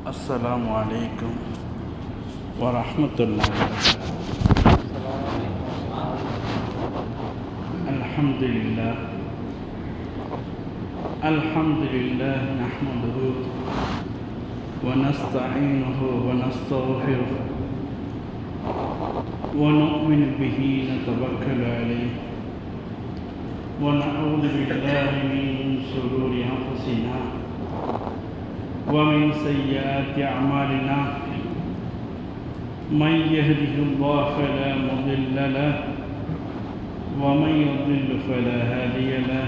السلام عليكم ورحمة الله وبركاته. الحمد لله نحمده ونستعينه ونستغفره ونؤمن به نتوكل عليه ونعوذ بالله من شرور أنفسنا ومن سيئات أعمالنا من يهده الله فلا مضل له ومن يضلل فلا هادي له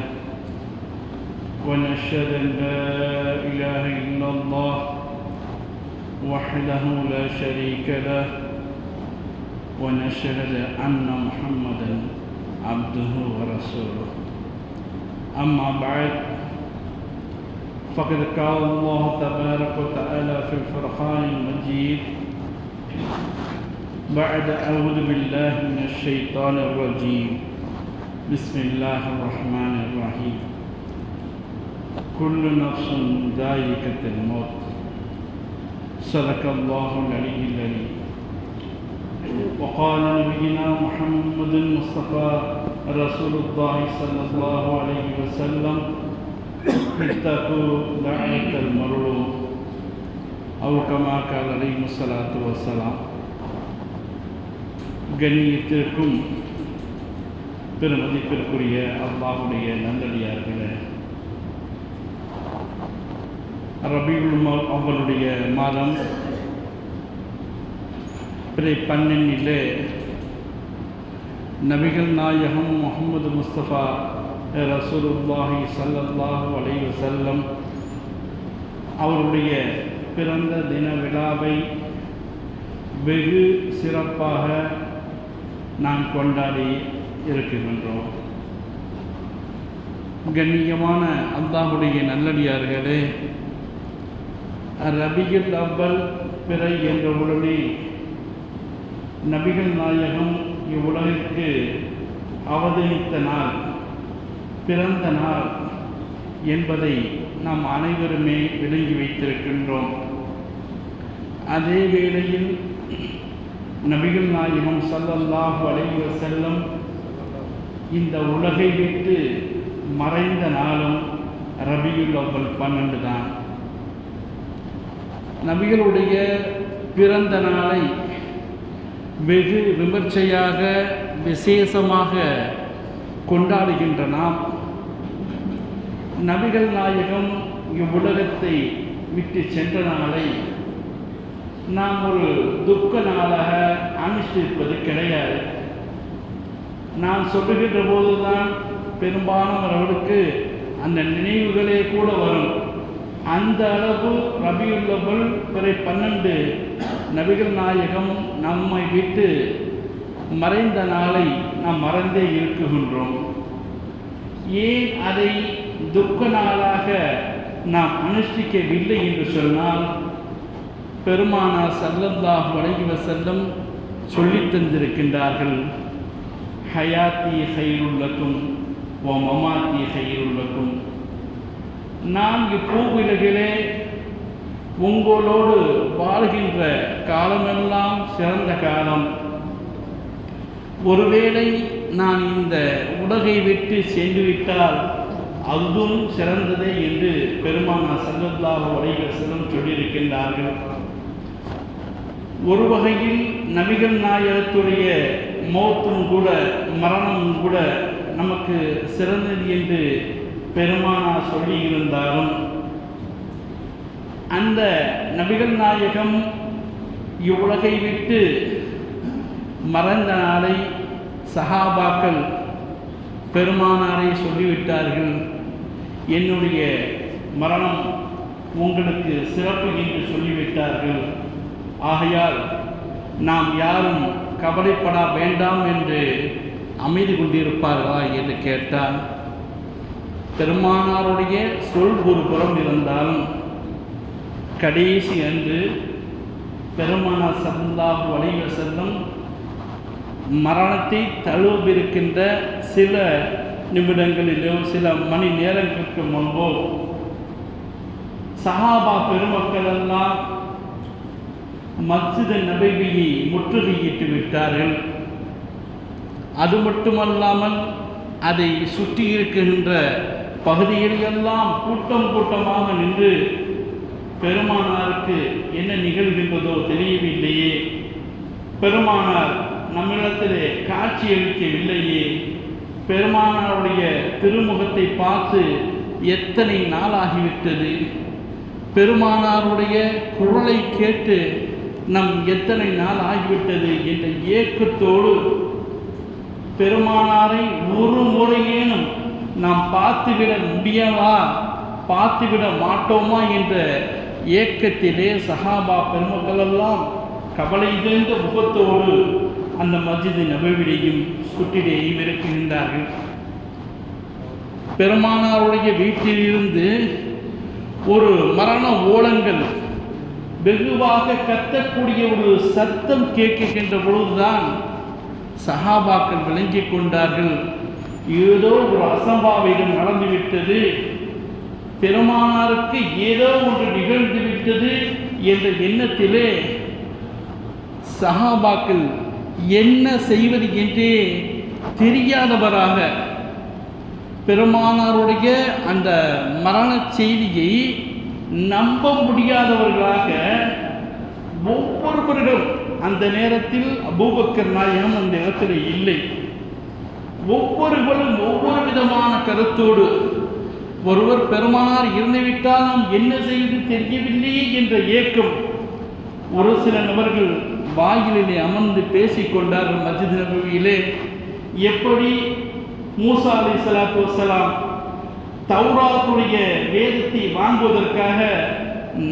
ونشهد أن لا إله إلا الله وحده لا شريك له ونشهد أن محمدا عبده ورسوله. أما بعد فقد قال الله تبارك وتعالى في الفرقان المجيد بعد أعوذ بالله من الشيطان الرجيم بسم الله الرحمن الرحيم كل نفس ذائقة الموت صدق الله العلي العظيم. وقال نبينا محمد المصطفى رسول الله صلى الله عليه وسلم اتقوا دعوة المظلوم أو كما قال عليه الصلاة والسلام. கண்ணியத்திற்கும் பெருமதிப்பிற்குரிய அல்லாஹ்வுடைய நல்லடியார்களே, ரபீஉல் அவ்வலுடைய மாதம் பிறை 12 நபிகள் நாயகம் முஹம்மது முஸ்தபா ரசூலுல்லாஹி ஸல்லல்லாஹு அலைஹி வஸல்லம் அவருடைய பிறந்த தின விழாவை வெகு சிறப்பாக நாம் கொண்டாடி இருக்கின்றோம். கண்ணியமான அல்லாஹ்வுடைய நல்லடியார்களே, ரபியுல் அவ்வல் பிறை என்ற உடனே நபிகள் நாயகம் இவ்வுலகிற்கு அவதரித்த நாள், பிறந்த நாள் என்பதை நாம் அனைவருமே விளங்கி வைத்திருக்கின்றோம். அதே வேளையில் நபிகள் நாயகம் ஸல்லல்லாஹு அலைஹி வஸல்லம் இந்த உலகை விட்டு மறைந்த நாளும் ரபியுல் அவ்வல் 12 தான். நபிகளுடைய பிறந்த நாளை வெகு விமர்சையாக விசேஷமாக கொண்டாடுகின்ற நாம், நபிகள் நாயகம் இவ்வுலகத்தை விட்டு சென்ற நாளை நாம் ஒரு துக்க நாளாக அனுஷ்டிப்பது கிடையாது. நான் சொல்லுகின்ற போதுதான் பெரும்பாலானவர்களுக்கு அந்த நினைவுகளே கூட வரும். அந்த அளவு ரபியுல் அவ்வல் பிறை 12 நபிகள் நாயகம் நம்மை விட்டு மறைந்த நாளை நாம் மறந்தே இருக்குகின்றோம். ஏன் அதை துக்க நாளாக நாம் அனுஷ்டிக்கவில்லை என்று சொன்னால், பெருமானார் ஸல்லல்லாஹு அலைஹி வஸல்லம் சொல்லித் தந்திருக்கின்றார்கள், ஹயாத்தி கைருல் லக்கும் வ மமாத்தி கைருல் லக்கும். நான் இப்பூவுலகிலே உங்களோடு வாழ்கின்ற காலமெல்லாம் சிறந்த காலம். ஒருவேளை நான் இந்த உலகை விட்டு சென்றுவிட்டால் அதுவும் சிறந்ததே என்று பெருமானார் ஸல்லல்லாஹு அலைஹி வஸல்லம் சொல்லியிருக்கின்றார்கள். ஒரு வகையில் நபிகள் நாயகத்துடைய மௌத்தும் கூட, மரணமும் கூட நமக்கு சிறந்தது என்று பெருமானார் சொல்லியிருந்தாலும், அந்த நபிகள் நாயகம் இவ்வுலகை விட்டு மறைந்த நாளை சஹாபாக்கள் பெருமானாரை சொல்லிவிட்டார்கள், என்னுடைய மரணம் உங்களுக்கு சிறப்பு என்று சொல்லிவிட்டார்கள். ஆகையால் நாம் யாரும் கவலைப்பட வேண்டாம் என்று அமைதி கொண்டிருப்பார்களா என்று கேட்டால், பெருமானாருடைய சொல் ஒரு புறம் இருந்தாலும் கடைசி அன்று பெருமானார் ஸல்லல்லாஹு அலைஹி வஸல்லம் மரணத்தை தழுவிருக்கின்ற சில நிமிடங்களிலோ சில மணி நேரங்களுக்கு முன்போ சஹாபா பெருமக்கள் எல்லாம் மஸ்ஜித் நபவியை முற்றுகையிட்டு விட்டார்கள். அது மட்டுமல்லாமல் அதை சுற்றி இருக்கின்ற பகுதிகளெல்லாம் கூட்டம் கூட்டமாக நின்று பெருமானாருக்கு என்ன நிகழ்கின்றதோ தெரியவில்லையே, பெருமானார் நம்மிடத்திலே காட்சியளிக்கவில்லையே, பெருமானாருடைய திருமுகத்தை பார்த்து எத்தனை நாளாகிவிட்டது, பெருமானாருடைய குரலை கேட்டு நம் எத்தனை நாள் ஆகிவிட்டது என்ற ஏக்கத்தோடு பெருமானாரை ஒரு முறையேனும் நாம் பார்த்துவிட முடியவா, பார்த்துவிட மாட்டோமா என்ற ஏக்கத்திலே சஹாபா பெருமக்களெல்லாம் கவலை நிறைந்த முகத்தோடு அந்த மஸ்ஜித் நபவியையும் சுற்றிலேயும் இருக்கின்றார்கள். பெருமானாருடைய வீட்டிலிருந்து ஒரு மரண ஓலங்கள் வெகுவாக கத்தக்கூடிய ஒரு சத்தம் கேட்கின்ற பொழுதுதான் சஹாபாக்கள் விளங்கிக் கொண்டார்கள், ஏதோ ஒரு அசம்பாவிதம் நடந்துவிட்டது, பெருமானாருக்கு ஏதோ ஒன்று நிகழ்ந்து விட்டது என்ற எண்ணத்திலே சஹாபாக்கள் என்ன செய்வது என்றே தெரியாதவராக பெருமானாருடைய அந்த மரண செய்தியை நம்ப முடியாதவர்களாக ஒவ்வொருவரும், அந்த நேரத்தில் அபூபக்கர் நாயகம் அந்த இடத்துல இல்லை, ஒவ்வொருவரும் ஒவ்வொரு விதமான கருத்தோடு, ஒருவர் பெருமானார் இருந்துவிட்டால் நாம் என்ன செய்வது தெரியவில்லையே என்ற ஏக்கம். ஒரு சில நபர்கள் வாயிலே அமர்ந்து பேசிக்கொண்டார்கள் மஸ்ஜித் நபவியிலே. எப்படி மூசா அலைஹிஸ்ஸலாத்து வஸ்ஸலாம் தௌராத்துடைய வேதத்தை வாங்குவதற்காக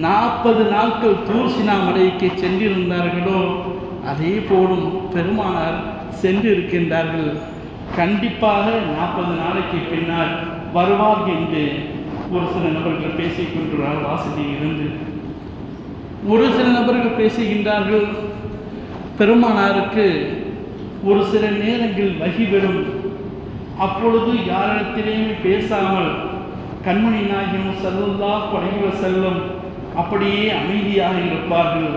40 நாட்கள் தூர் சினா மலைக்கு சென்றிருந்தார்களோ அதே போலும் பெருமானார் சென்று இருக்கின்றார்கள். கண்டிப்பாக 40 நாளைக்கு பின்னால் வருவார்கள் என்று ஒரு சில நபர்கள் பேசிக்கொண்டார். வாசலில் இருந்து ஒரு சில நபர்கள் பேசுகின்றார்கள், பெருமானாருக்கு ஒரு சில நேரங்கள் வகி வரும், அப்பொழுது யாரிடத்திலேயுமே பேசாமல் கண்மணி நாயகம் ஸல்லல்லாஹு அலைஹி வஸல்லம் அப்படியே அமைதியாக இருப்பார்கள்.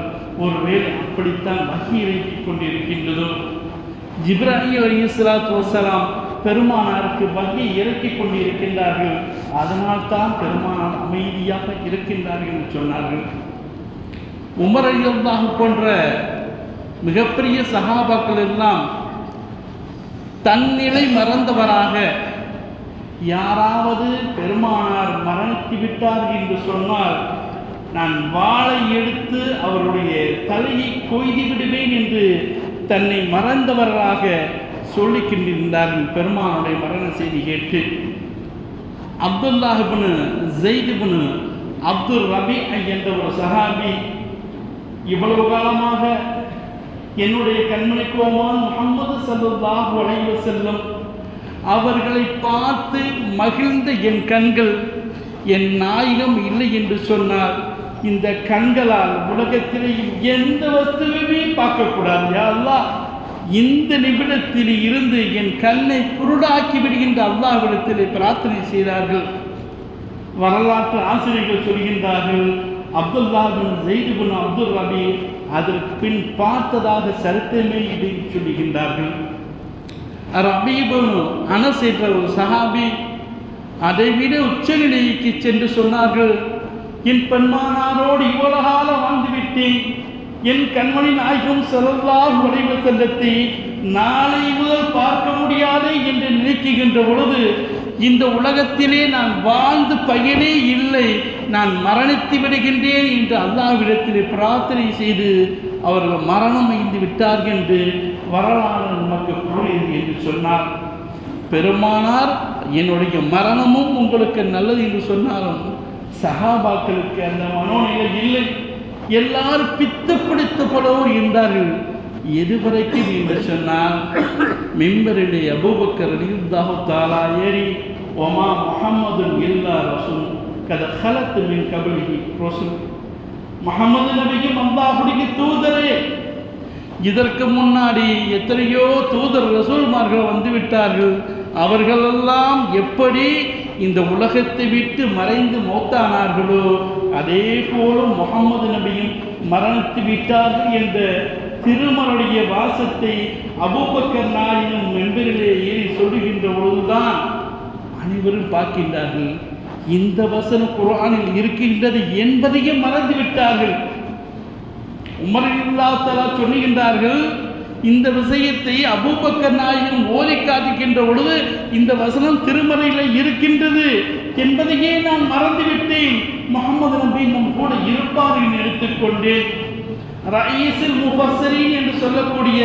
ஒருவேளை அப்படித்தான் வகி இறக்கிக் கொண்டிருக்கின்றதோ, ஜிப்ராயில் அலைஹிஸ்ஸலாத்து வஸ்ஸலாம் பெருமானாருக்கு வகி இறக்கிக் கொண்டிருக்கின்றார்கள், அதனால்தான் பெருமானார் அமைதியாக இருக்கின்றார்கள் என்று சொன்னார்கள். உமர் ரலியல்லாஹு போன்ற மிகப்பெரிய சஹாபாக்கள் எல்லாம் தன்னிலை மறந்தவராக, யாராவது பெருமானார் மரணித்து விட்டார் என்று சொன்னால் நான் வாளை எடுத்து அவருடைய தலையை கொய்து விடுவேன் என்று தன்னை மறந்தவர்களாக சொல்லிக்கின்றிருந்தார்கள். பெருமானுடைய மரண செய்தி கேட்டு அப்துல்லாஹ் இப்னு ஸைத் இப்னு அப்துர் ரபி என்ற ஒரு சஹாபி, இவ்வளவு காலமாக என்னுடைய கண்மணி கோமான் முஹம்மது ஸல்லல்லாஹு அலைஹி வஸல்லம் அவர்களை பார்த்து மகிழ்ந்த என் கண்கள் என் நாயகம் இல்லை என்று சொன்னார், இந்த கண்களால் உலகத்திலேயும் எந்த வஸ்துவையுமே பார்க்கக்கூடாது, யா அல்லாஹ் இந்த நிமிடத்தில் இருந்து என் கண்ணை குருடாக்கி விடுகின்ற அல்லாஹ்விடத்திலே பிரார்த்தனை செய்தார்கள். வரலாற்று ஆசிரியர்கள் சொல்கின்றார்கள், அப்துல்லாஹ் பின் ஸைத் பின் அப்துர் ரபி அதற்கு பின் பார்த்ததாக சரித்திரமே இதை சொல்லுகின்றார்கள். ரபி பின் அனஸ் என்ற ஒரு சஹாபி அதைவிட உச்சநிலைக்கு சென்று சொன்னார்கள், என் பெண்மானாரோடு இவ்வளவு காலம் வாழ்ந்துவிட்டேன், என் கண்மணி நாயகம் ஸல்லல்லாஹு அலைஹி வஸல்லத்தை நாளை முதல் பார்க்க முடியாது என்று நினைக்கின்ற பொழுது இந்த உலகத்திலே நான் வாழ்ந்து பயனே இல்லை, நான் மரணித்து விடுகின்றேன் என்று அல்லாஹ்விடத்திலே பிரார்த்தனை செய்து அவர்கள் மரணம் அடைந்து விட்டார்கள் என்று வரலாறு நமக்கு கூறியது என்று சொன்னார். பெருமானார் என்னுடைய மரணமும் உங்களுக்கு நல்லது என்று சொன்னாலும் சஹாபாக்களுக்கு அந்த மனோநிலை இல்லை. எல்லாரும் பித்து பிடித்த போலவும் இருந்தார்கள். எதுவரைக்கும் என்று சொன்னால் மிம்பரிலே அபூபக்கர் ரலியல்லாஹு தஆலா ஏறி ஒமா முஹம்மதுன் இல்லா ரசூல் கத ஹலத் மின் கப்லிஹி ரசூல், முஹம்மது நபியும் அல்லாஹ்வுடைய தூதரே, இதற்கு முன்னாடி எத்தனையோ தூதர் ரசூல்மார்கள் வந்து விட்டார்கள், அவர்களெல்லாம் எப்படி இந்த உலகத்தை விட்டு மறைந்து மௌத்தானார்களோ அதே போல முகமது நபியும் மரணித்து விட்டார்கள் என்ற திருமருடைய வாசத்தை அபூபக்கர் நாயகம் மெம்பரிலே ஏறி சொல்லுகின்ற பொழுதுதான் அனைவரும் பார்க்கின்றார்கள், இந்த வசனம் குர்ஆனில் இருக்கின்றது என்பதையே மறந்து விட்டார்கள். உமர் ரலியல்லாஹு தஆலா சொல்லுகின்றார்கள், இந்த விஷயத்தை அபூபக்கர் நாயகம் ஓதி காட்டுகின்ற பொழுது இந்த வசனம் திருமறையில் இருக்கின்றது என்பதையே நான் மறந்துவிட்டேன். முகமது நபி நம் கூட இருப்பார் என்று எடுத்துக்கொண்டேன். ரயீஸுல் முஃபஸ்ஸிரீன் என்று சொல்லக்கூடிய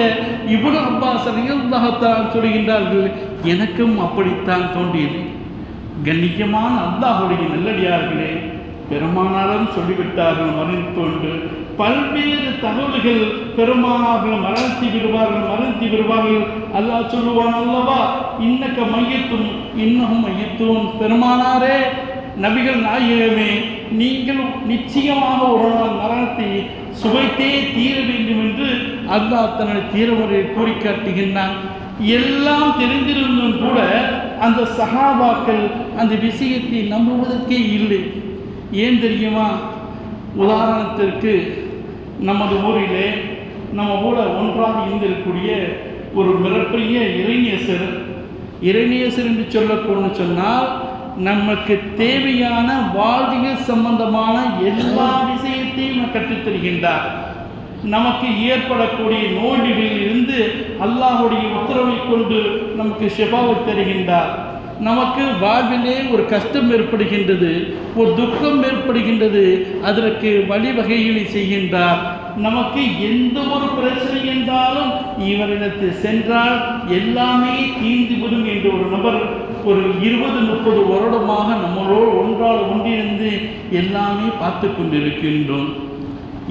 இப்னு அப்பாஸ் ரலியல்லாஹு தஆலா சொல்கின்றார்கள், எனக்கும் அப்படித்தான் தோன்றியது. கண்ணியமான அல்லாஹ்வுடைய நல்லடியார்களே, பெருமானாரும் சொல்லிவிட்டார்கள் மரணித்தோன்று. பல்வேறு தகவல்கள் பெருமானார்கள் மரணித்து விடுவார்கள். அல்லாஹ் சொல்லுவான் அல்லவா, இன்னக்க மையத்தும் இன்னமும் மையத்தும். பெருமானாரே, நபிகள் நாயகமே, நீங்கள் நிச்சயமாக ஒரு நாள் மரணத்தை சுவைத்தே தீர வேண்டும் என்று அல்லாஹ் தன்னுடைய தீரமுறையை கூறி காட்டுகின்றான். எல்லாம் தெரிந்திருந்தும் கூட அந்த சஹாபாக்கள் அந்த விஷயத்தை நம்புவதற்கே இல்லை. ஏன் தெரியுமா? உதாரணத்திற்கு நமது ஊரிலே நம்ம கூட ஒன்றாக இருந்திருக்கக்கூடிய ஒரு மிகப்பெரிய இறைநேசர் என்று சொல்லக்கூட சொன்னால் நமக்கு தேவையான வாழ்வியல் சம்பந்தமான எல்லா விஷயத்தையும் கற்றுத்தருகின்றார். நமக்கு ஏற்படக்கூடிய நோய்களில் இருந்து அல்லாஹ்வுடைய உத்தரவை கொண்டு நமக்கு ஷிஃபாவை தருகின்றார். நமக்கு வாழ்விலே ஒரு கஷ்டம் ஏற்படுகின்றது, ஒரு துக்கம் ஏற்படுகின்றது, அதற்கு வழிவகைகளை செய்கின்றார். நமக்கு எந்த ஒரு பிரச்சனை என்றாலும் இவரிடத்தில் சென்றால் எல்லாமே தீர்ந்துவிடும் என்ற ஒரு நபர் ஒரு 20-30 வருடமாக நம்மளோடு ஒன்றிணைந்து எல்லாமே பார்த்து கொண்டிருக்கின்றோம்.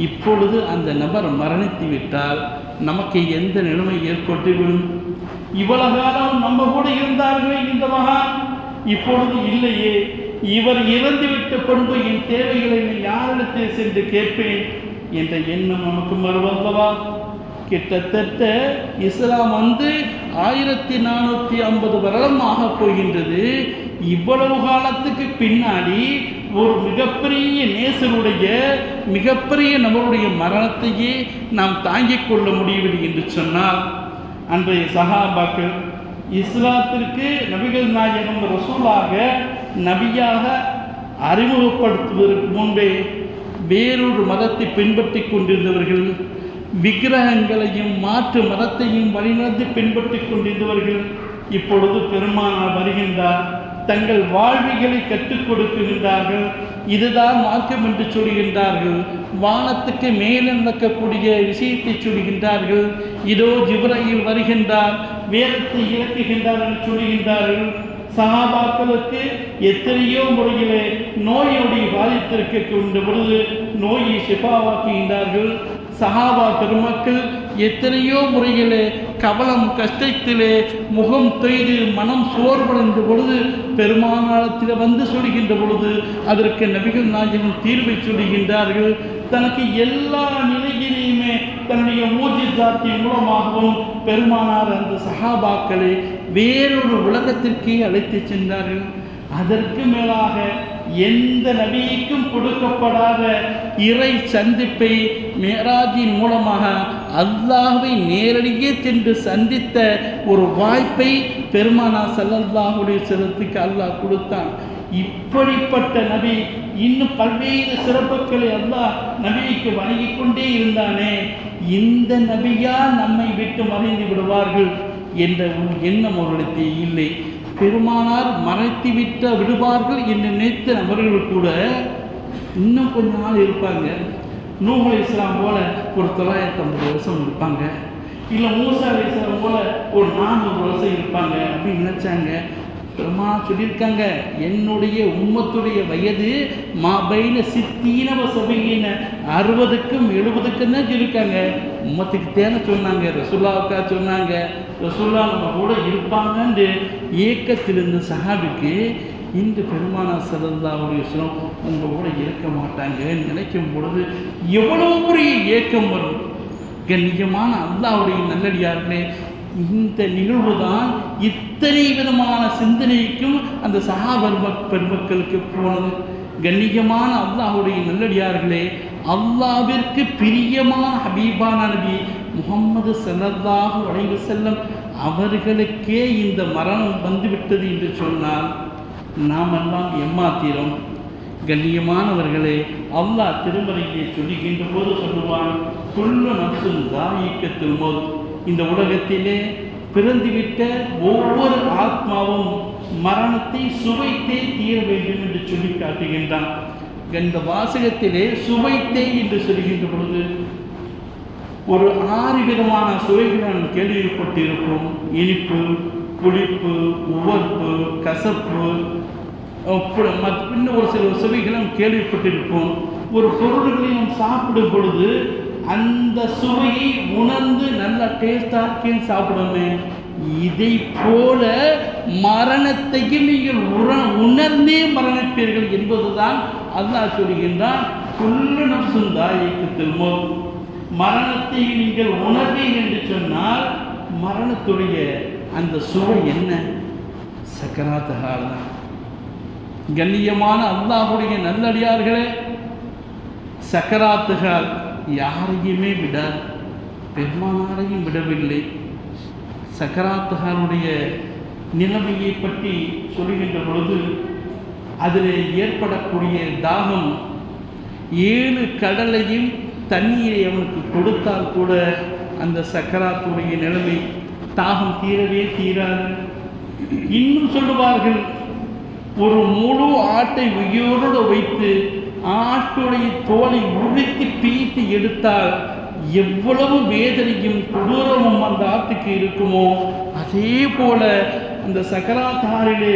இப்பொழுது அந்த நபர் மரணித்து விட்டால் நமக்கு எந்த நிலைமை ஏற்பட்டுவிடும்? இவ்வளவு காலம் நம்ம கூட இருந்தார்களே இந்த மகான், இப்பொழுது இல்லையே. இவர் இறந்துவிட்ட பின்பு என் தேவைகளை யாரிடத்தில் சென்று கேட்பேன் என்ற எண்ணம் நமக்கு வருவல்லவா? கிட்டத்தட்ட இஸ்லாம் 1450 வருடமாக போகின்றது. இவ்வளவு காலத்துக்கு பின்னாடி ஒரு மிகப்பெரிய நேசருடைய மிகப்பெரிய நபருடைய மரணத்தையே நாம் தாங்கிக் கொள்ள முடியவில்லை என்று சொன்னால், அன்றைய சஹாபாக்கள் இஸ்லாத்திற்கு நபிகள் நாயகம் ரசூலாக நபியாக அறிமுகப்படுத்துவதற்கு முன்பே வேறொரு மதத்தை பின்பற்றி கொண்டிருந்தவர்கள், விக்கிரகங்களையும் மாற்று மதத்தையும் வழிநடத்தி பின்பற்றி கொண்டிருந்தவர்கள் இப்பொழுது பெருமானார் வருகின்றார், தங்கள் வாழ்விகளை கற்றுக் கொடுக்கின்றார்கள். இதுதான் மார்க்கம் என்று சொல்கின்றார்கள். வானத்துக்கு மேலே நடக்கக்கூடிய விஷயத்தை சொல்கின்றார்கள். இதோ ஜிப்ரீல் வருகின்றார், வேதத்தை இறக்குகின்றார் என்று சொல்கின்றார்கள். சஹாபாக்களுக்கு எத்தனையோ முறையிலே நோயுடைய பாதித்திருக்கின்ற பொழுது நோயை ஷிஃபாவாக்குகின்றார்கள். சஹாபா பெருமக்கள் எத்தனையோ முறையிலே கவலம் கஷ்டத்திலே முகம் தொய்து மனம் சோர்வடைந்த பொழுது பெருமானாரத்தில் வந்து சொல்கின்ற பொழுது அதற்கு நபிகள் நாயகம் தீர்வை சொல்கின்றார்கள். தனக்கு எல்லா நிலையிலையுமே தன்னுடைய மூஜிசாத்தின் மூலமாகவும் பெருமானார் அந்த சஹாபாக்களை வேறொரு உலகத்திற்கே அழைத்து சென்றார்கள். அதற்கு மேலாக எந்த நபிக்கும் கொடுக்கப்படாத இறை சந்திப்பை மேராஜின் மூலமாக அல்லாஹ்வை நேரடியே சென்று சந்தித்த ஒரு வாய்ப்பை பெருமானார் ஸல்லல்லாஹு அலைஹி வஸல்லத்துக்கு அல்லாஹ் கொடுத்தான். இப்படிப்பட்ட நபி இன்னும் பல்வேறு சிறப்புகளை அல்லாஹ் நபிக்கு வழங்கிக் கொண்டே இருந்தானே, இந்த நபியா நம்மை விட்டு மறைந்து விடுவார்கள் என்ற எண்ணம் அவர்களுக்கு இல்லை. பெருமானார் மறைத்து விடுவார்கள் என்று நினைத்த நபர்கள் கூட இன்னும் கொஞ்ச நாள் இருப்பாங்க. நூஹ் அலைஹிஸ்ஸலாம் போல ஒரு 950 வருஷம் இருப்பாங்க, இல்லை மூசா அலைஹிஸ்ஸலாம் போல ஒரு 400 வருஷம் இருப்பாங்க அப்படின்னு நினைச்சாங்க. பெருமானார் சொல்லியிருக்காங்க, என்னுடைய உம்மத்துடைய வயது மாபைன சித்தீன வசபையின 60க்கும் 70க்கும் தான் சொல்லியிருக்காங்க. உம்மத்துக்கு தேன சொன்னாங்க, ரசூலுல்லாவுக்கா சொன்னாங்க. ரசூலுல்லா நம்ம கூட இருப்பாங்கன்னு ஏக்கத்தில் இருந்த சஹாபிக்கு இன்று பெருமானார் ஸல்லல்லாஹு அலைஹி வஸல்லம் உங்கள் கூட இருக்க மாட்டாங்கன்னு நினைக்கும் பொழுது எவ்வளோ பெரிய ஏக்கம் வரும். கண்ணியமான அல்லாஹ்வுடைய நல்லடியார்களே, இந்த நிகழ்வு தான் இத்தனை விதமான சிந்தனைக்கும் அந்த பெருமக்களுக்கு போனது. கண்ணியமான அல்லாஹுடைய நல்லடியார்களே, அல்லாவிற்கு பிரியமான ஹபீபான நபி முஹம்மது ஸல்லல்லாஹு அலைஹி வஸல்லம் அவர்களுக்கே இந்த மரணம் வந்துவிட்டது என்று சொன்னால் நாமெல்லாம் ஏமாத்திரோம். கண்ணியமானவர்களே, அல்லாஹ் திருமறையிலே சொல்லுகின்ற போது சொல்லுவான், குல்லு நஃப்ஸுன் ஸாயிகத்துல் மௌத். இந்த உலகத்திலே பிறந்துவிட்ட ஒவ்வொரு ஆத்மாவும் மரணத்தை சுவைத்தே தீர வேண்டும் என்று சொல்லி காட்டுகின்றான். இந்த வாசகத்திலே சுவைத்தே என்று சொல்கின்ற பொழுது ஒரு 6 விதமான சுவைகளை நாம் கேள்விப்பட்டிருப்போம். இனிப்பு, புளிப்பு, உவர்ப்பு, கசப்பு, இன்னும் ஒரு சில சுவைகளும் கேள்விப்பட்டிருப்போம். ஒரு பொருள்களை நாம் சாப்பிடும் பொழுது அந்த சுவையை உணர்ந்து நல்ல டேஸ்டாக இருக்கேன்னு சாப்பிடுமே. இதை போல மரணத்தையும் நீங்கள் உணர்ந்தே மரணிப்பீர்கள் என்பதுதான் அல்லாஹ் சொல்கின்றான். குல்லு நஃப்ஸுன் ஸாயிகத்துல் மௌத். மரணத்தை நீங்கள் உணர்வீர்கள் என்று சொன்னால் மரணத்துடைய அந்த சுவை என்ன? சக்கராத் ஹால் தான். கண்ணியமான அல்லாஹுடைய நல்லடியார்களே, சக்கராத்துகள் யாரையுமே விடாது, பெருமானாரையும் விடவில்லை. சக்கராத்துகளுடைய நிலைமையை பற்றி சொல்கின்ற பொழுது அதில் ஏற்படக்கூடிய தாகம் 7 கடலையும் தண்ணீரை அவனுக்கு கொடுத்தால் கூட அந்த சக்கராத்துடைய நிலைமை தாகம் தீரவே தீராது. இன்னும் சொல்லுவார்கள், ஒரு முழு ஆட்டை உயிரோடு வைத்து ஆட்டுடைய தோலை உரித்து பீத்து எடுத்தால் எவ்வளவு வேதனையும் கொடூரமும் அந்த ஆட்டுக்கு இருக்குமோ, அதே போல அந்த சக்கராத்தாரிலே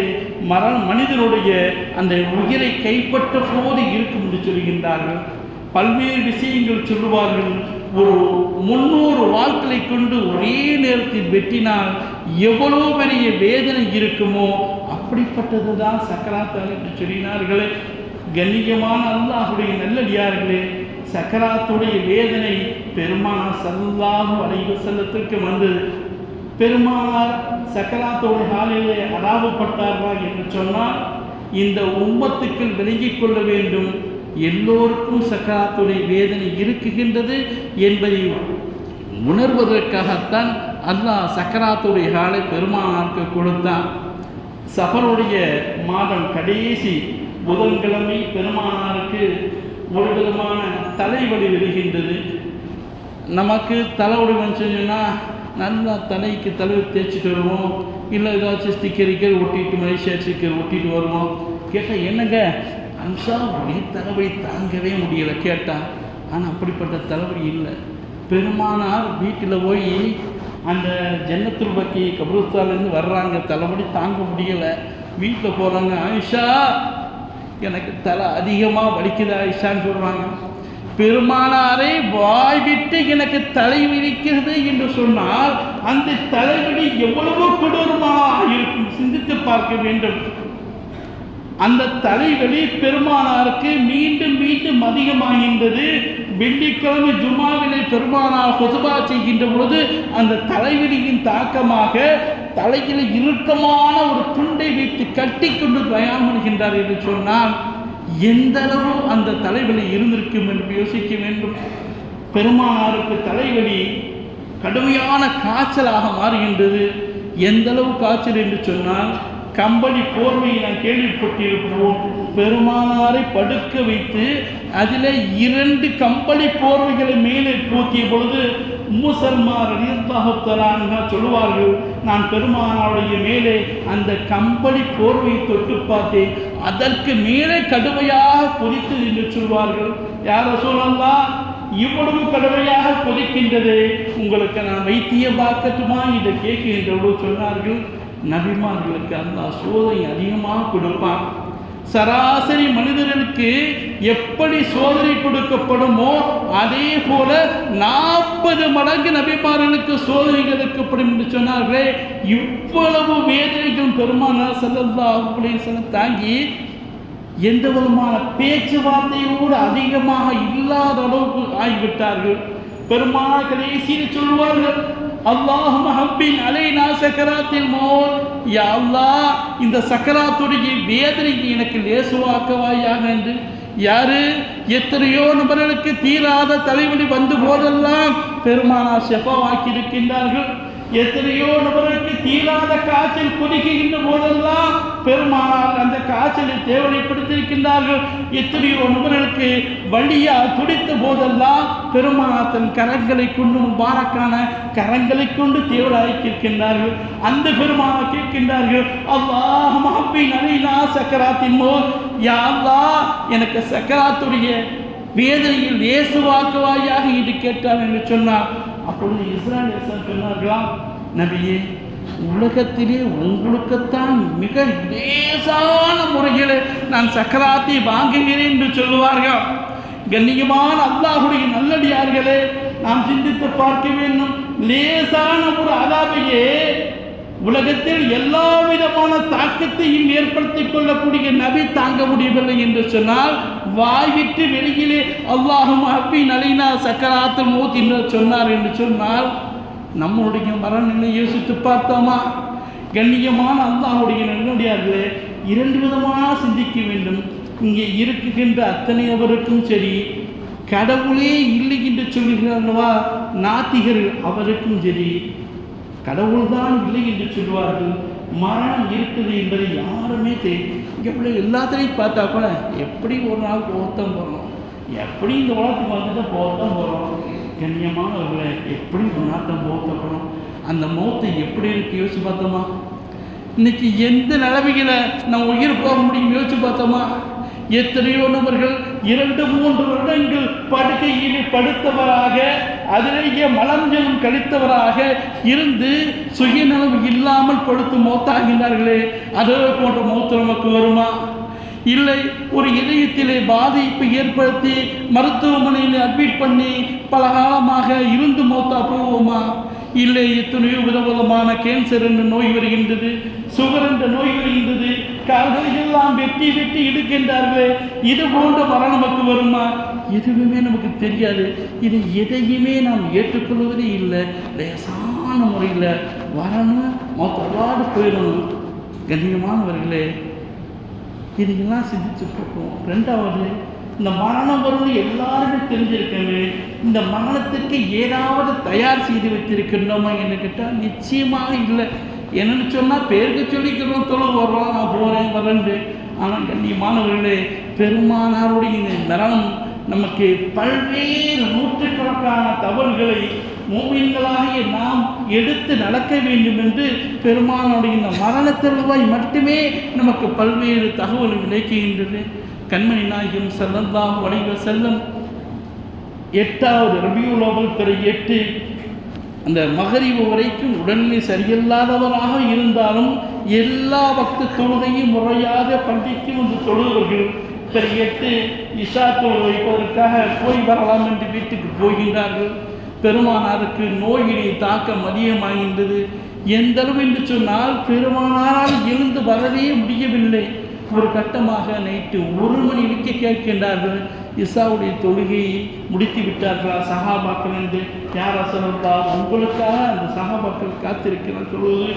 மனிதனுடைய அந்த உயிரை கைப்பற்ற போது இருக்கும் என்று சொல்கின்றார்கள். பல்வேறு விஷயங்கள் சொல்லுவார்கள். ஒரு 300 வாள்களை கொண்டு ஒரே நேரத்தில் வெட்டினால் எவ்வளவு பெரிய வேதனை இருக்குமோ அப்படிப்பட்டது தான் சக்கராத்தார் என்று சொல்லினார்களே. கண்ணியமான அல்லாஹுடைய நல்லடியார்களே, சக்கராத்துடைய வேதனை பெருமானார் ஸல்லல்லாஹு அலைஹி வஸல்லத்திற்கு வந்தது. பெருமானார் சக்கராத்துடைய காலிலே அதாபப்பட்டார்களா என்று சொன்னால் இந்த உம்மத்துக்கு விளங்கிக் கொள்ள வேண்டும், எல்லோருக்கும் சக்கராத்துடைய வேதனை இருக்குகின்றது என்பதை உணர்வதற்காகத்தான் அல்லாஹ் சக்கராத்துடைய காலை பெருமானாருக்கு கொடுத்தான். சஃபருடைய மாதம் கடைசி புதன்கிழமை பெருமானாருக்கு ஒரு விதமான தலைவலி வருகின்றது. நமக்கு தலைவலி வந்துச்சுன்னா நல்லா தலைக்கு தலைவை தேய்ச்சிட்டு வருவோம், இல்லை ஏதாச்சும் ஸ்டிக்கர் ஒட்டிட்டு மலேசியா ஸ்டிக்கர் ஒட்டிட்டு வருவோம். கேட்டால் என்னங்க அம்சா ஒரே தலைவலி தாங்கவே முடியலை கேட்டால். ஆனால் அப்படிப்பட்ட தலைவலி இல்லை. பெருமானார் வீட்டில் போய் அந்த ஜன்னத்துல் பக்கி கபருஸ்தான்லேருந்து வர்றாங்க, தலைவலி தாங்க முடியலை. வீட்டில் போகிறாங்க, ஆயிஷா எனக்கு தலை அதிகமாக வலிக்குது ஆயிஷான்னு சொல்கிறாங்க. பெருமானாரை வாய் விட்டு எனக்கு தலை வலிக்கிறது என்று சொன்னால் அந்த தலைவலி எவ்வளவு கொடூரமாக இருக்கும், சிந்தித்து பார்க்க வேண்டும். அந்த தலைவலி பெருமானாருக்கு மீண்டும் மீண்டும் அதிகமாகின்றது. வெள்ளிக்கிழமை ஜும்மாவிலே பெருமானார் ஹுத்பா செய்கின்ற பொழுது அந்த தலைவலியின் தாக்கமாக தலையில் இறுக்கமான ஒரு துண்டை வைத்து கட்டி கொண்டு பயான் பண்ணுகின்றார் என்று சொன்னால் எந்த அளவு அந்த தலைவலி இருந்திருக்கும் என்று யோசிக்க வேண்டும். பெருமானாருக்கு தலைவலி கடுமையான காய்ச்சலாக மாறுகின்றது. எந்த அளவு காய்ச்சல் என்று சொன்னால் கம்பளி போர்வையை நான் கேள்விப்பட்டிருப்போம். பெருமானாரை படுக்க வைத்து அதில் 2 கம்பளி போர்வைகளை மேலே போத்திய பொழுது உம்மு சல்மா ரலியல்லாஹு தஆலா அன்ஹா சொல்லுவார்கள், நான் பெருமானாருடைய மேலே அந்த கம்பளி போர்வையை தொட்டு பார்த்தேன், அதற்கு மேலே கடுமையாக கொதித்தது என்று சொல்வார்கள். யார் ரசூலல்லாஹ், இவ்வளவு கடுமையாக கொதிக்கின்றது, உங்களுக்கு நான் வைத்தியம் பார்க்கட்டுமா என்று கேட்கின்றவர்கள் சொன்னார்கள், நபிமார்களுக்கு அல்லாஹ் சோதனை அதிகமாக கொடுப்பான். சராசரி மனிதர்களுக்கு எப்படி சோதனை கொடுக்கப்படுமோ அதே போல 40 மடங்கு நபிமார்களுக்கு சோதனை கொடுக்கப்படும் என்று சொன்னார்களே. இவ்வளவு வேதனைகள் பெருமானார் ஸல்லல்லாஹு அலைஹி வஸல்லம் தாங்கி எந்த விதமான பேச்சுவார்த்தையோடு அதிகமாக இல்லாத அளவுக்கு ஆகிவிட்டார்கள். பெருமானார் கடைசியில் சொல்வார்கள், அல்லாஹும்ம ஹப்பின் அலைனா சக்கராத்தில் மௌத், யா அல்லாஹ் இந்த சக்கராத்துடைய வேதனையை எனக்கு லேசுவாக்கவாயாக என்று. யாரு? எத்தனையோ நபர்களுக்கு தீராத தலைவலி வந்து போதெல்லாம் பெருமானார் ஷெஃபாவாக்கி இருக்கின்றார்கள். எத்தனையோ நபர்களுக்கு தீராத காய்ச்சல் குறுகுகின்ற போதெல்லாம் பெருமானார் அந்த காய்ச்சலை தேவைப்படுத்தியிருக்கின்றார்கள். எத்தனையோ நபர்களுக்கு வழியா துடித்த போதெல்லாம் பெருமானார் தன் கரங்களை கொண்டு முபாரக்கான கரங்களை கொண்டு தேவலாக்கியிருக்கின்றார்கள். அந்த பெருமானார் கேட்கின்றார்கள், அல்லாஹும்ம ஹப்பின் அலைனா சக்கராத்தின் மௌத், யா அல்லாஹ் எனக்கு சக்கராத்துடைய வேதனையில் லேசுவாக்குவாயாக என்று கேட்டார் என்று சொன்னார். அப்பொழுது இஸ்ராயேல் சொன்னார்களாம், நபியே உலகத்திலே உங்களுக்குத்தான் மிக லேசான முறையில் நான் சக்கராத்தை வாங்குகிறேன் என்று சொல்லுவார்கள். கண்ணியமான அல்லாஹுடைய நல்லடியார்களே, நாம் சிந்தித்து பார்க்க வேண்டும். லேசான ஒரு அதாவையே உலகத்தில் எல்லா விதமான தாக்கத்தையும் ஏற்படுத்திக் கொள்ளக்கூடிய நபி தாங்க முடியவில்லை என்று சொன்னால், வாய்விட்டு வெளியிலே அல்லாஹும்ம ஹப்பின் அலைனா சக்கராத்துல் மௌத் என்று சொன்னார் என்று சொன்னால், நம்முடைய மரணங்களை யோசித்து பார்த்தோமா? கண்ணியமான அல்லாஹுடைய நல்லடியார்களே, இரண்டு விதமாக சிந்திக்க வேண்டும். இங்கே இருக்குகின்ற அத்தனை அவருக்கும் சரி, கடவுளே இல்லை என்று சொல்கிறார்களா நாத்திகர்கள் அவருக்கும் சரி, கடவுள்தான் இல்லை என்று சொல்வார்கள். மரணம் இருக்குது என்பதை யாருமே தெரியும். இங்கே எல்லாத்திலையும் பார்த்தா கூட எப்படி ஒரு நாள் போகத்தான் போகிறோம், எப்படி இந்த உலகத்துக்கு வந்துட்டு போகத்தான் போகிறோம். கண்ணியமானவர்களை எப்படி ஒரு நாட்டம் போகத்தப்படும், அந்த மௌத்தை எப்படி இருக்கு யோசிச்சு பார்த்தோமா? இன்னைக்கு எந்த நிலைமைகளை நம்ம உயிர் போக முடியும் யோசிச்சு பார்த்தோமா? எத்தனையோ நபர்கள் 2-3 வருடங்கள் படுக்கையில் படுத்தவராக, அதிலேயே மலஞ்சலம் கழித்தவராக இருந்து சுயநலம் இல்லாமல் படுத்து மௌத்தாகின்றார்களே, அதே போன்ற மௌத்து நமக்கு வருமா? இல்லை, ஒரு இதயத்திலே பாதிப்பு ஏற்படுத்தி மருத்துவமனையில் அட்மிட் பண்ணி பல காலமாக இருந்து மௌத்தா போவோமா? இல்லை, எத்தனையோ விதவிதமான கேன்சர் என்ற நோய் வருகின்றது, சுகர் என்ற நோய் வருகின்றது, கால்களை எல்லாம் வெட்டி வெட்டி இடுக்கின்றார்களே, இது போன்ற மரணம் நமக்கு வருமா? எதுவுமே நமக்கு தெரியாது. இது எதையுமே நாம் ஏற்றுக்கொள்வதே இல்லை. லேசான முறையில் வரணும், மொத்தவாடு போயிடணும். கண்ணியமானவர்களே, இதையெல்லாம் சிந்திச்சு போட்டோம். ரெண்டாவது, இந்த மரணம் வருவது எல்லாருமே தெரிஞ்சிருக்கவே, இந்த மரணத்துக்கு ஏதாவது தயார் செய்து வைத்திருக்கின்றோமா என்று கேட்டால் நிச்சயமாக இல்லை. என்னன்னு சொன்னால் பேருக்கு சொல்லிக்கிறோம், தொழுது வர்றோம், நான் போகிறேன் வரேன். ஆனால் கண்ணியமானவர்களே, பெருமானாருடைய இந்த மரணம் நமக்கு பல்வேறு நூற்றுக்கணக்கான தவறுகளை மூமின்களாகிய நாம் எடுத்து நடக்க வேண்டும் என்று பெருமானுடைய இந்த மரணத்தருவாய் மட்டுமே நமக்கு பல்வேறு தகவல் விளக்குகின்றது. கண்மணி நாயகம் ஸல்லல்லாஹு அலைஹி வஸல்லம் 8வது ரபியுல் அவ்வல் பிறை 8 அந்த மகரிபு வரைக்கும் உடல்நிலை சரியில்லாதவராக இருந்தாலும் எல்லா வக்து தொழுகையும் முறையாக பள்ளிக்கு வந்து தொழுவர்கள் பிறை 8 இஷா தொழு வைப்பதற்காக போய் வரலாம் என்று வீட்டுக்கு போகின்றார்கள். பெருமானாருக்கு நோயினை தாக்கம் அதிகமாகின்றது. எந்த அளவு என்று சொன்னால் பெருமானாரால் எழுந்து வரவே முடியவில்லை. ஒரு கட்டமாக நைட்டு 1 மணிக்கு கேட்கின்றார்கள், இசாவுடைய தொழுகையை முடித்து விட்டார்களா சஹாபாக்கள் என்று. யார் அசலா உங்களுக்காக அந்த சஹாபாக்கள் காத்திருக்கிறார் சொல்வது.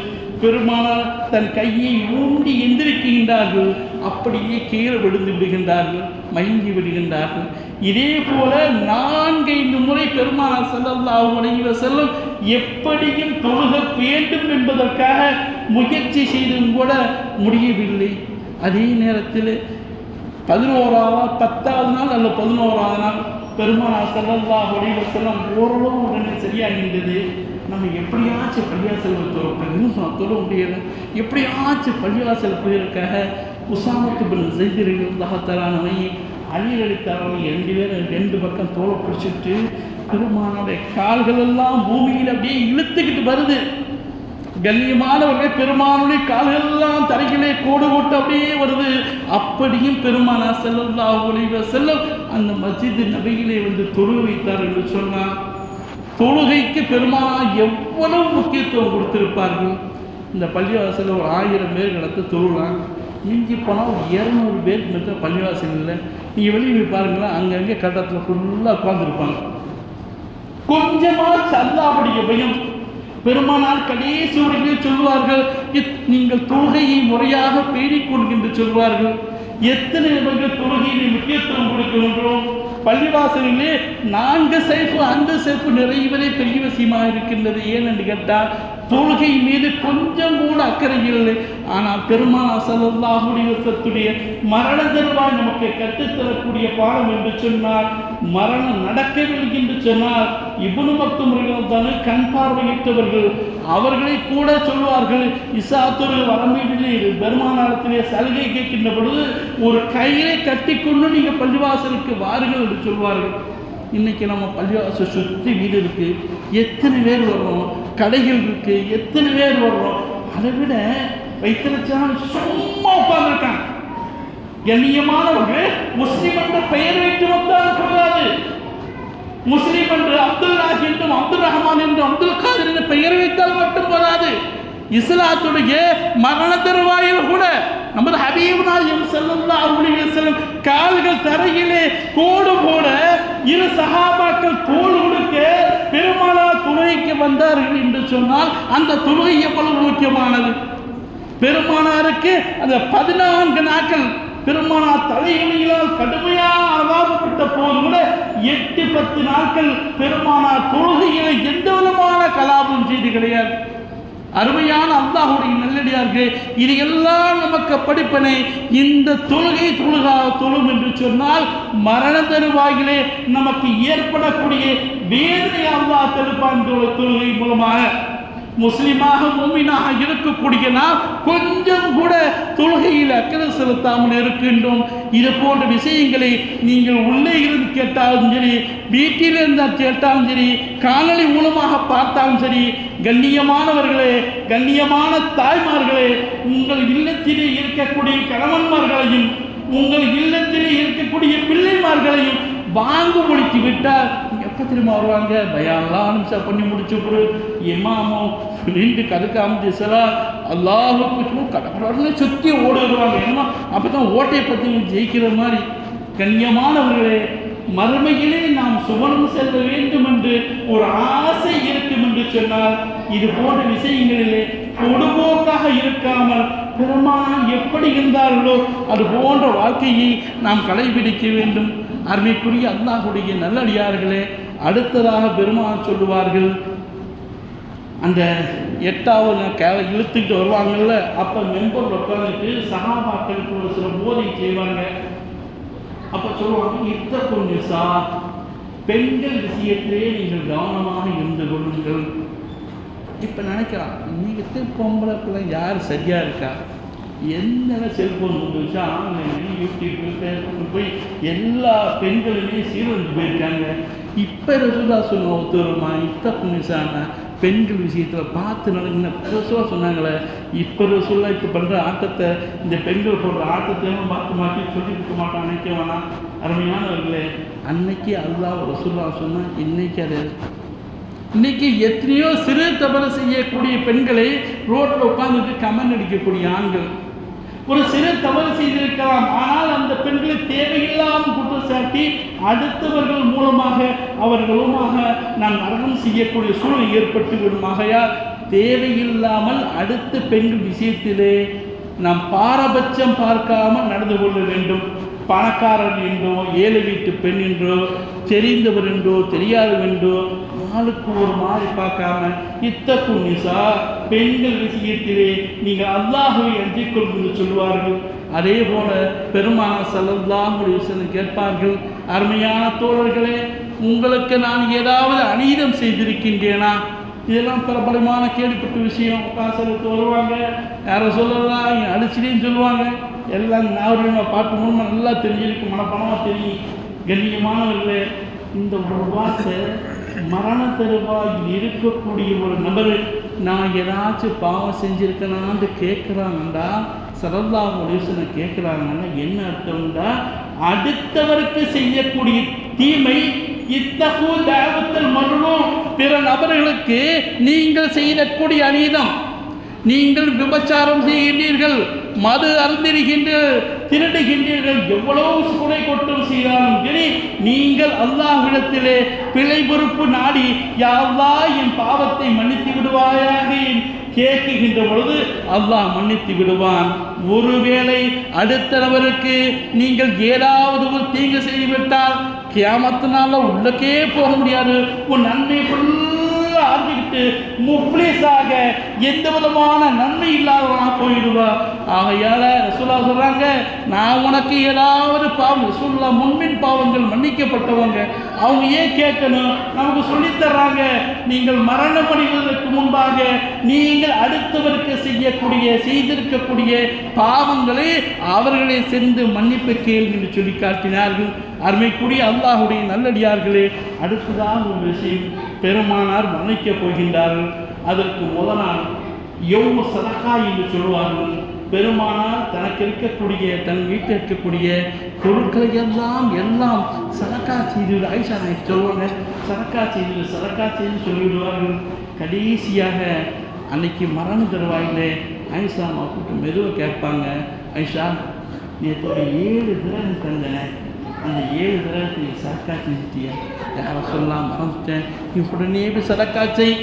பெருமானார் தன் கையை ஊண்டி எந்திரிக்கின்றார்கள், அப்படியே கீழே விழுந்து விடுகின்றார்கள், மயங்கி விடுகின்றார்கள். இதே போல 4-5 முறை பெருமானார் ஸல்லல்லாஹு அலைஹி வஸல்லம் எப்படியும் தொழுக வேண்டும் என்பதற்காக முயற்சி செய்தும் கூட முடியவில்லை. அதே நேரத்தில் 11வது 10வது நாள் அல்ல 11வது நாள் பெருமானார் ஸல்லல்லாஹு அலைஹி வஸல்லம் ஓரளவு உடனே சரியாகின்றது. நம்ம எப்படியாச்சும் பள்ளிவாசல் தொட முடியலை, எப்படியாச்சும் பள்ளிவாசல் போயிருக்காக உசாமத்து பின் ஸைத் ரலியல்லாஹு தஆலா அன்ஹு அலி ரலியல்லாஹு 2 பக்கம் தோலை பிடிச்சிட்டு பெருமானுடைய கால்கள் எல்லாம் பூமியில் அப்படியே இழுத்துக்கிட்டு வருது. கண்ணியமானவர்கள், பெருமானுடைய கால்கள் எல்லாம் தரையிலே கோடு போட்டு அப்படியே வருது. அப்படியும் பெருமானார் ஸல்லல்லாஹு அலைஹி வஸல்லம் அந்த மஸ்ஜித் நபியிலே வந்து தொழு வைத்தார் என்று சொன்னார். தொழுகைக்கு பெருமானார் எவ்வளவு முக்கியத்துவம் கொடுத்திருப்பார்கள். இந்த பள்ளிவாசலில் ஒரு 1000 பேர் நடத்த தொழுலாம், மிஞ்சி போனால் 200 பேருக்கு மட்டும் பள்ளிவாசல் இல்லை. நீங்கள் வெளியே பாருங்களேன், அங்கங்கே கட்டத்தில் ஃபுல்லாக உட்காந்துருப்பாங்க. கொஞ்சமாக அல்லாஹ்வுடைய பயம், பெருமானார் கடைசி உரைகளில் சொல்வார்கள், நீங்கள் தொழுகையை முறையாக பேணிக்கொள்கின்ற சொல்வார்கள். எத்தனை நபர்கள் தொழுகையை முக்கியத்துவம் கொடுக்கின்றோம்? பள்ளிவாசலிலே 4 சைஃபு 5 சைஃபு நிறைவதே பெரிய விஷயமாக இருக்கின்றது. ஏனென்று கேட்டால் தொழுகை மீது கொஞ்சம் கூட அக்கறை இல்லை. ஆனால் பெருமானார் ஸல்லல்லாஹு அலைஹி வஸல்லம் மரண தருவாய் நமக்கு கற்றுத்தரக்கூடிய பாடம் என்று சொன்னால், மரணம் நடக்கவில்லை என்று சொன்னால், இப்னு மக்தும் தானே கண் பார்வையிட்டவர்கள் அவர்களை கூட சொல்வார்கள், இசாத்துரு வரம்பீட்டிலே பெருமானாரத்திலே சலுகை கேட்கின்ற பொழுது ஒரு கயிறை கட்டி கொண்டு நீங்கள் பள்ளிவாசலுக்கு வாருங்கள் என்று சொல்வார்கள். இன்றைக்கி நம்ம பள்ளிவாசல் சுற்றி வீடு இருக்குது, எத்தனை பேர் வர்றோம், கடைகள் இருக்குது, எத்தனை பேர் வர்றோம். அதை விட வைத்திருச்சான் சும்மா உட்கார்ந்துருக்காங்க. கண்ணியமானவர்கள் முஸ்லிம் என்ற பெயர் வைத்து வந்தால் கூடாது. முஸ்லிம் என்று அப்துல்லாஹ் என்றும் அப்துல் ரஹ்மான் என்றும் அப்துல் காதர் என்று பெயர் வைத்தால் மட்டும் போதாது. இஸ்லாத்துடைய மரண தருவாயில் கூட நமது ஹபீப் நாயகம் ஸல்லல்லாஹு அலைஹி வஸல்லம் கால்கள் தரையிலே கோடு போட 2 சஹாபாக்கள் தோள் கொடுக்க பெருமானார் தொழுகைக்கு வந்தார்கள் என்று சொன்னால் அந்த தொழுகை எவ்வளவு முக்கியமானது. பெருமானாருக்கு அந்த 14 நாட்கள் பெருமானார் தலைவலிகளால் கடுமையாக அவாபப்பட்ட போது கூட 8-10 நாட்கள் பெருமானார் தொழுகைகளை எந்த விதமான கலாபம் செய்து கிடையாது. அருமையான அல்லாஹ்வுடைய நல்லடியார்களே, இது எல்லாம் நமக்கு படிப்பனை. இந்த தொழுகை தொழும் என்று சொன்னால் மரண தருவாயிலே நமக்கு ஏற்படக்கூடிய வேதனை அல்லாஹ் தடுப்பான். தொழுகை மூலமாக முஸ்லிமாக மூமினாக இருக்கக்கூடிய நாம் கொஞ்சம் கூட தொழுகையில் அக்கறை செலுத்தாமல் இருக்கின்றோம். இது போன்ற விஷயங்களை நீங்கள் உள்ளே இருந்து கேட்டாலும் சரி, வீட்டில் இருந்தால் கேட்டாலும் சரி, காணொளி மூலமாக பார்த்தாலும் சரி, கண்ணியமானவர்களே, கண்ணியமான தாய்மார்களே, உங்கள் இல்லத்திலே இருக்கக்கூடிய கணவன்மார்களையும் உங்கள் இல்லத்திலே இருக்கக்கூடிய பிள்ளைமார்களையும் வாங்கு முடித்து விட்டால் எப்போ திரும்ப வருவாங்க? பயான்லாம் அனுப்பிச்சா பண்ணி முடிச்சு கொடு, இமாமோ நின்று கதுக்காம சலா அல்லாஹுக்கு கடற்கடனை சுற்றி ஓட வருவாங்க. ஏன்னா அப்போ தான் ஓட்டையை பற்றி ஜெயிக்கிற மாதிரி. கண்ணியமானவர்களே, மறுமையிலே நாம் சுவனம் செல்ல வேண்டும் என்று ஒரு ஆசை இருக்கும் என்று சொன்னால் இது போன்ற விஷயங்களிலே பொடுபோக்காக இருக்காமல் பெருமானார் எப்படி இருந்தார்களோ அது போன்ற வாழ்க்கையை நாம் கடைபிடிக்க வேண்டும். அருமைக்குரிய அல்லாஹ்வுடைய நல்லடியார்களே, அடுத்ததாக பெருமானார் சொல்லுவார்கள், அந்த 8வது இழுத்துக்கிட்டு வருவாங்கள்ல, அப்போ மெம்பர் உட்காந்துட்டு சஹாபாக்களுக்கு ஒரு சில போதை செய்வாங்க. அப்போ சொல்லுவாங்க, இத்தகுன் நிசா, பெண்கள் விஷயத்திலே நீங்கள் கவனமாக இருந்து கொள்ளுங்கள். இப்போ நினைக்கிறான், இன்னைக்கு பொம்பளை பிள்ளை யார் சரியாக இருக்கா? என்ன செல்ஃபோன் வந்துச்சா, ஆன்லைன் யூடியூப் ஃபேஸ்புக் போய் எல்லா பெண்களுமே சீரழிஞ்சு போயிருக்காங்க. இப்போ ரசூலா சொன்ன ஒருத்தருமா இத்தகுன் நிசான்னா பெண்கள் விஷயத்தில் பார்த்து நடக்கிற ரசூலா சொன்னாங்களே. இப்போ ரசூலா இப்போ பண்ணுற ஆட்டத்தை, இந்த பெண்கள் போடுற ஆட்டத்தையும் பார்த்து மாற்றி சொல்லி கொடுக்க மாட்டான். நினைக்க வேணாம். அருமையானவர்களே, அன்னைக்கு அல்லாஹ் ரசூலா சொன்னால் இன்னைக்கு அது இன்னைக்கு எத்தனையோ சிறு தவறு செய்யக்கூடிய பெண்களை ரோட்டில் உட்காந்துட்டு கமெண்ட் அடிக்கக்கூடிய ஆண்கள் ஒரு சிறு தவறு செய்திருக்கலாம். ஆனால் அந்த பெண்களை தேவையில்லாமல் குற்றம் சாட்டி அடுத்தவர்கள் மூலமாக அவர்களுமாக நாம் நரகம் செய்யக்கூடிய சூழ்நிலை ஏற்பட்டு விடுமாகையால் தேவையில்லாமல் அடுத்த பெண்கள் விஷயத்திலே நாம் பாரபட்சம் பார்க்காமல் நடந்து கொள்ள வேண்டும். பணக்காரன் என்றோ ஏழை வீட்டு பெண் என்றோ தெரிந்தவர் என்றோ தெரியாதவென்றோ ஆளுக்கு ஒரு மாதிரி பார்க்காம இத்தகுன் நிசா, பெண்கள் விஷயத்திலே நீங்கள் அல்லாஹ்வை அஞ்சிக் கொள்வது சொல்வார்கள். அதே போல பெருமானார் ஸல்லல்லாஹு அலைஹி வஸல்லம் கேட்பார்கள், அருமையான தோழர்களே, உங்களுக்கு நான் ஏதாவது அநீதம் செய்திருக்கின்றேனா? இதெல்லாம் பிரபலமான கேள்விப்பட்ட விஷயம். காசலுக்கு வருவாங்க, யாரை சொல்லலாம், அடிச்சுட்டேன்னு சொல்லுவாங்க. எல்லாம் நாகரிகமாக பாட்டு மூலமாக நல்லா தெரிஞ்சிருக்கு, மனப்பணமாக தெரியும். கண்ணியமானவர்களே, இந்த ஒரு வார்த்தை மரண தருவாயில் இருக்கக்கூடிய ஒரு நபர் நான் ஏதாச்சும் பாவம் செஞ்சுருக்கேனான்னு கேட்குறாங்கண்டா, ஸல்லல்லாஹு அலைஹி வஸல்லம் கேட்குறாங்கன்னா என்ன அர்த்தம்டா, அடுத்தவருக்கு செய்யக்கூடிய தீமை இத்தகு தாவத்தல் மர்லூம், பிற நபர்களுக்கு நீங்கள் செய்யக்கூடிய அநீதம். நீங்கள் விபச்சாரம் செய்கின்றீர்கள், மது அருந்திருக்கின்றீர்கள், திருடுகின்றீர்கள், எவ்வளவு கொலை கொட்டம் செய்தாலும் சரி, நீங்கள் அல்லாஹ்விடத்திலே பிழை பொறுப்பு நாடி, யா அல்லாஹ் என் பாவத்தை மன்னித்து விடுவாயாக கேட்கின்ற பொழுது அல்லாஹ் மன்னித்து விடுவான். ஒருவேளை அடுத்த நபருக்கு நீங்கள் ஏதாவது ஒரு தீங்கு செய்துவிட்டால் கியாமத்து நாளில் உள்ளக்கே போக முடியாது. உன் நன்மை ஃபுல்லாக ஆகிவிட்டு முஃப்லிஸாக எந்த விதமான நன்மை இல்லாதவனா போயிடுவா. ஆகையால் ரசூலுல்லாஹ் சொல்கிறாங்க, நான் உனக்கு ஏதாவது பாவம், ரசூலுல்லாஹ் முன்பின் பாவங்கள் மன்னிக்கப்பட்டவங்க, அவங்க ஏன் கேட்கணும்? நமக்கு சொல்லித்தர்றாங்க, நீங்கள் மரணம் அடைவதற்கு முன்பாக நீங்கள் அடுத்தவருக்கு செய்திருக்கக்கூடிய பாவங்களை அவர்களை சேர்ந்து மன்னிப்பு கேள்வி என்று சொல்லி காட்டினார்கள். அருமைக்குரிய அல்லாஹுடைய நல்லடியார்களே, அடுத்ததாக ஒரு விஷயம், பெருமானார் மன்னிக்கப் போகின்றார்கள். அதற்கு முதல் நாள் யௌமு சதகா என்று சொல்வார்கள். பெருமானார் தனக்கு இருக்கக்கூடிய, தன் வீட்டில் இருக்கக்கூடிய பொருட்களை எல்லாம் சதக்கா செய்து, ஆயிஷா நாயகி சொல்லுவாங்க, சதக்கா செய்து சொல்லிவிடுவார்கள். கடைசியாக அன்னைக்கு மரண தருவாயிலே ஆயிஷா கூப்பிட்டு மெதுவாக கேட்பாங்க, ஆயிஷா நேற்றோட 7 திரகம் தந்தன, அந்த 7 திரகத்தை சதக்கா செஞ்சிட்டியா? யாரை சொல்லலாம், மறந்துட்டேன். உடனே சதக்கா செய்.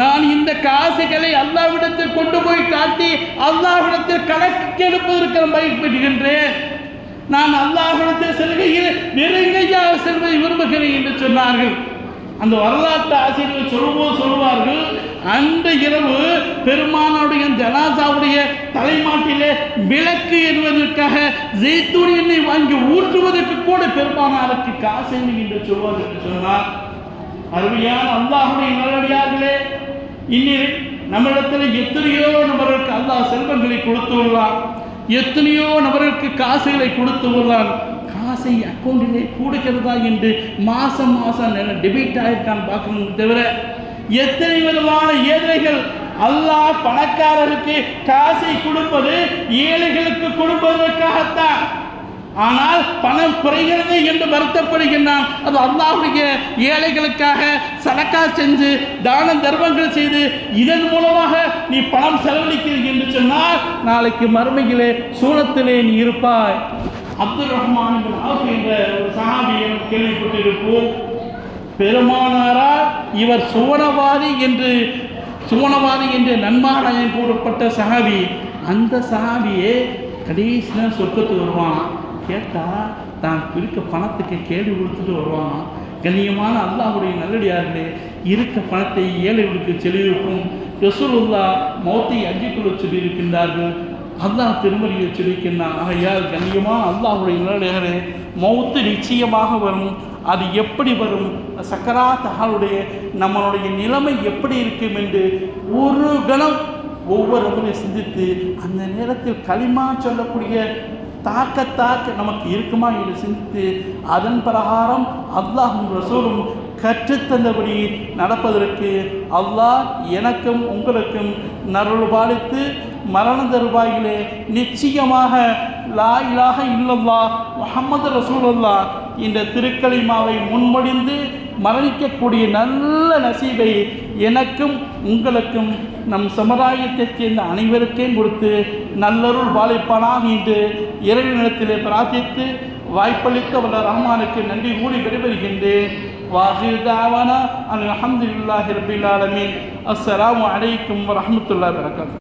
நான் இந்த காசுகளை அல்லாஹ்விடத்தில் கொண்டு போய் காட்டி அல்லாஹ்விடத்தில் கணக்கு எடுப்பதற்கு பயன்படுகின்றேன். நான் அல்லாஹ்விடத்தில் செல்கையில் நெருங்கையாக செல்வதை விரும்புகிறேன் என்று சொன்னார்கள். அந்த வரலாற்று ஆசிரியர் சொல்லுவார்கள், அந்த இரவு பெருமானுடைய ஜனாசாவுடைய தலைமாட்டிலே விளக்கு எறிவதற்காக ஜெய்தூன் எண்ணெய் வாங்கி ஊற்றுவதற்கு கூட பெருமானாருக்கு காசு என்று சொல்வார்கள் என்று சொன்னார். அருமையான அல்லாஹுடைய நல்லடியார்களே, இனி நம்மிடத்தில் எத்தனையோ நபர்களுக்கு அல்லாஹ் செல்வங்களை கொடுத்து உள்ளான், எத்தனையோ நபர்களுக்கு காசுகளை கொடுத்து உள்ளான். காசை அக்கௌண்டிலே கூடுகிறதா என்று மாதம் டெபிட் ஆகிருக்கான்னு பார்க்கணும். தவிர எத்தனை விதமான ஏழைகள் அல்லாஹ் பணக்காரருக்கு காசை கொடுப்பது ஏழைகளுக்கு கொடுப்பதற்காகத்தான். ஆனால் பணம் குறைகிறது என்று வருத்தப்படுகின்றான். அது அல்லாஹ்வுடைய ஏழைகளுக்காக சதக்கா செஞ்சு தான தர்மங்கள் செய்து இதன் மூலமாக நீ பணம் செலவழிக்கிறீர்கள் என்று சொன்னால் நாளைக்கு மறுமையிலே சூனத்திலே நீ இருப்பாய். அப்துல் ரஹ்மான் என்ற ஒரு சஹாபியை கேள்விப்பட்டிருப்போம். பெருமானாரால் இவர் சுவனவாதி என்று நன்மாராயன் கூறப்பட்ட சஹாபி. அந்த சஹாபியே கடைசியில் சொர்க்கத்துக்கு வருவானா? கேட்டால் தான் இருக்க பணத்துக்கு கேடு கொடுத்துட்டு வருவானா? கண்ணியமான அல்லாஹ்வுடைய நல்லடியார்களே, இருக்க பணத்தை ஏழைகளுக்கு செலவிருக்கும். ரசூலுல்லாஹ் மௌத்தை அஞ்சிக்கொள்ள சொல்லியிருக்கின்றார்கள். அல்லாஹ் திருமறையை சொல்லியிருக்கின்றான். ஆகையால் கண்ணியமான அல்லாஹ்வுடைய நல்லடியார்களே, மௌத்து நிச்சயமாக வரும். அது எப்படி வரும், சக்கராத் ஹாலுடைய நம்மளுடைய நிலைமை எப்படி இருக்கும் என்று ஒரு கணம் ஒவ்வொருவரையும் சிந்தித்து அந்த நேரத்தில் களிமா சொல்லக்கூடிய தாக்க நமக்கு இருக்குமா என்று சிந்தித்து அதன் பிரகாரம் அல்லாஹும் ரசூலும் கற்றுத்தந்தபடி நடப்பதற்கு அல்லாஹ் எனக்கும் உங்களுக்கும் நருள் பாலித்து மரண தருவாயிலே நிச்சயமாக லா இலாஹ இல்லல்லாஹ் முஹம்மது ரசூலுல்லாஹ் இந்த திருக்கலிமாவை முன்மொழிந்து மரணிக்கக்கூடிய நல்ல நசீபை எனக்கும் உங்களுக்கும் நம் சமுதாயத்தைச் சேர்ந்த அனைவருக்கும் கொடுத்து நல்லருள் பாலிப்பானாக என்று இறைவனிடத்திலே பிரார்த்தித்து வாய்ப்பளித்த வல்ல ரஹ்மானுக்கு நன்றி கூறி விடைபெறுகின்றேன். வாஹிர் தாவானா அல்ஹம்துலில்லாஹி ரப்பில் ஆலமீன். அஸ்ஸலாமு அலைக்கும் வரஹ்மத்துல்லாஹி வபரகாத்துஹு.